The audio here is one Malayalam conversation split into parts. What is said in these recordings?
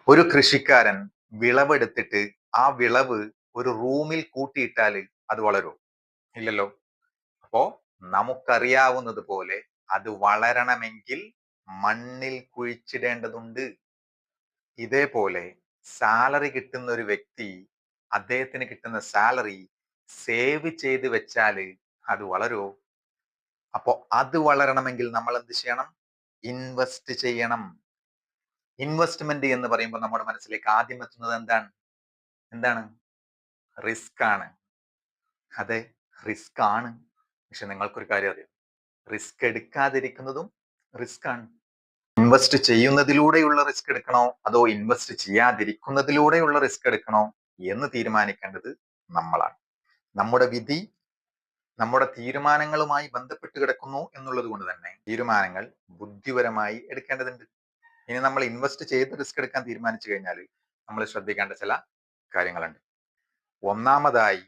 ഒരു കൃഷിക്കാരൻ വിളവെടുത്തിട്ട് ആ വിളവ് ഒരു റൂമിൽ കൂട്ടിയിട്ടാൽ അത് വളരുമോ? ഇല്ലല്ലോ. അപ്പോ നമുക്കറിയാവുന്നത് പോലെ അത് വളരണമെങ്കിൽ മണ്ണിൽ കുഴിച്ചിടേണ്ടതുണ്ട്. ഇതേപോലെ സാലറി കിട്ടുന്ന ഒരു വ്യക്തി അദ്ദേഹത്തിന് കിട്ടുന്ന സാലറി സേവ് ചെയ്ത് വെച്ചാല് അത് വളരുമോ? അപ്പോ അത് വളരണമെങ്കിൽ നമ്മൾ എന്ത് ചെയ്യണം? ഇൻവെസ്റ്റ് ചെയ്യണം. ഇൻവെസ്റ്റ്മെന്റ് എന്ന് പറയുമ്പോൾ നമ്മുടെ മനസ്സിലേക്ക് ആദ്യം എത്തുന്നത് എന്താണ്? എന്താണ്? റിസ്ക് ആണ്. അതെ, റിസ്ക് ആണ്. പക്ഷെ നിങ്ങൾക്കൊരു കാര്യം അറിയാം, റിസ്ക് എടുക്കാതിരിക്കുന്നതും റിസ്ക് ആണ്. ഇൻവെസ്റ്റ് ചെയ്യുന്നതിലൂടെയുള്ള റിസ്ക് എടുക്കണോ അതോ ഇൻവെസ്റ്റ് ചെയ്യാതിരിക്കുന്നതിലൂടെയുള്ള റിസ്ക് എടുക്കണോ എന്ന് തീരുമാനിക്കേണ്ടത് നമ്മളാണ്. നമ്മുടെ വിധി നമ്മുടെ തീരുമാനങ്ങളുമായി ബന്ധപ്പെട്ട് കിടക്കുന്നു എന്നുള്ളത് കൊണ്ട് തന്നെ തീരുമാനങ്ങൾ ബുദ്ധിപരമായി എടുക്കേണ്ടതുണ്ട്. ഇനി നമ്മൾ ഇൻവെസ്റ്റ് ചെയ്ത് റിസ്ക് എടുക്കാൻ തീരുമാനിച്ചു കഴിഞ്ഞാൽ നമ്മൾ ശ്രദ്ധിക്കേണ്ട ചില കാര്യങ്ങളുണ്ട്. ഒന്നാമതായി,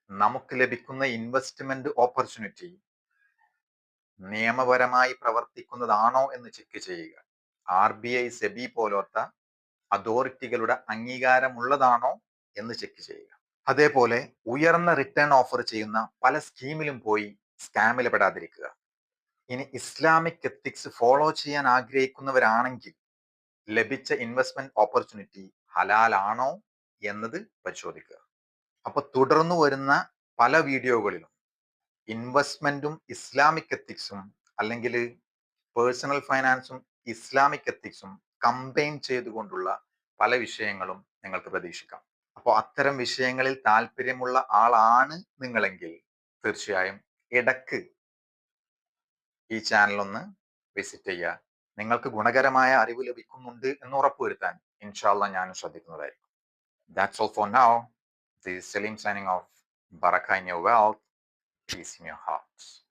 നമുക്ക് ലഭിക്കുന്ന ഇൻവെസ്റ്റ്മെന്റ് ഓപ്പർച്യൂണിറ്റി നിയമപരമായി പ്രവർത്തിക്കുന്നതാണോ എന്ന് ചെക്ക് ചെയ്യുക. RBI, സെബി പോലത്തെ അതോറിറ്റികളുടെ അംഗീകാരമുള്ളതാണോ എന്ന് ചെക്ക് ചെയ്യുക. അതേപോലെ ഉയർന്ന റിട്ടേൺ ഓഫർ ചെയ്യുന്ന പല സ്കീമിലും പോയി സ്കാമിൽ പെടാതിരിക്കുക. ഇനി ഇസ്ലാമിക് എത്തിക്സ് ഫോളോ ചെയ്യാൻ ആഗ്രഹിക്കുന്നവരാണെങ്കിൽ ലഭിച്ച ഇൻവെസ്റ്റ്മെന്റ് ഓപ്പർച്യൂണിറ്റി ഹലാലാണോ എന്നത് പരിശോധിക്കുക. അപ്പൊ തുടർന്നു വരുന്ന പല വീഡിയോകളിലും ഇൻവെസ്റ്റ്മെന്റും ഇസ്ലാമിക് എത്തിക്സും അല്ലെങ്കിൽ പേഴ്സണൽ ഫൈനാൻസും ഇസ്ലാമിക് എത്തിക്സും കമ്പൈൻ ചെയ്തുകൊണ്ടുള്ള പല വിഷയങ്ങളും നിങ്ങൾക്ക് പ്രതീക്ഷിക്കാം. അപ്പോൾ അത്തരം വിഷയങ്ങളിൽ താല്പര്യമുള്ള ആളാണ് നിങ്ങളെങ്കിൽ തീർച്ചയായും ഇടക്ക് ഈ ചാനൽ ഒന്ന് വിസിറ്റ് ചെയ്യുക. നിങ്ങൾക്ക് ഗുണകരമായ അറിവ് ലഭിക്കുന്നുണ്ട് എന്ന് ഉറപ്പുവരുത്താൻ ഇൻഷാ അല്ലാഹ് ഞാനും ശ്രദ്ധിക്കുന്നതായിരിക്കും. That's all for now. This is Salim signing off. Barakah in your wealth, peace in your hearts.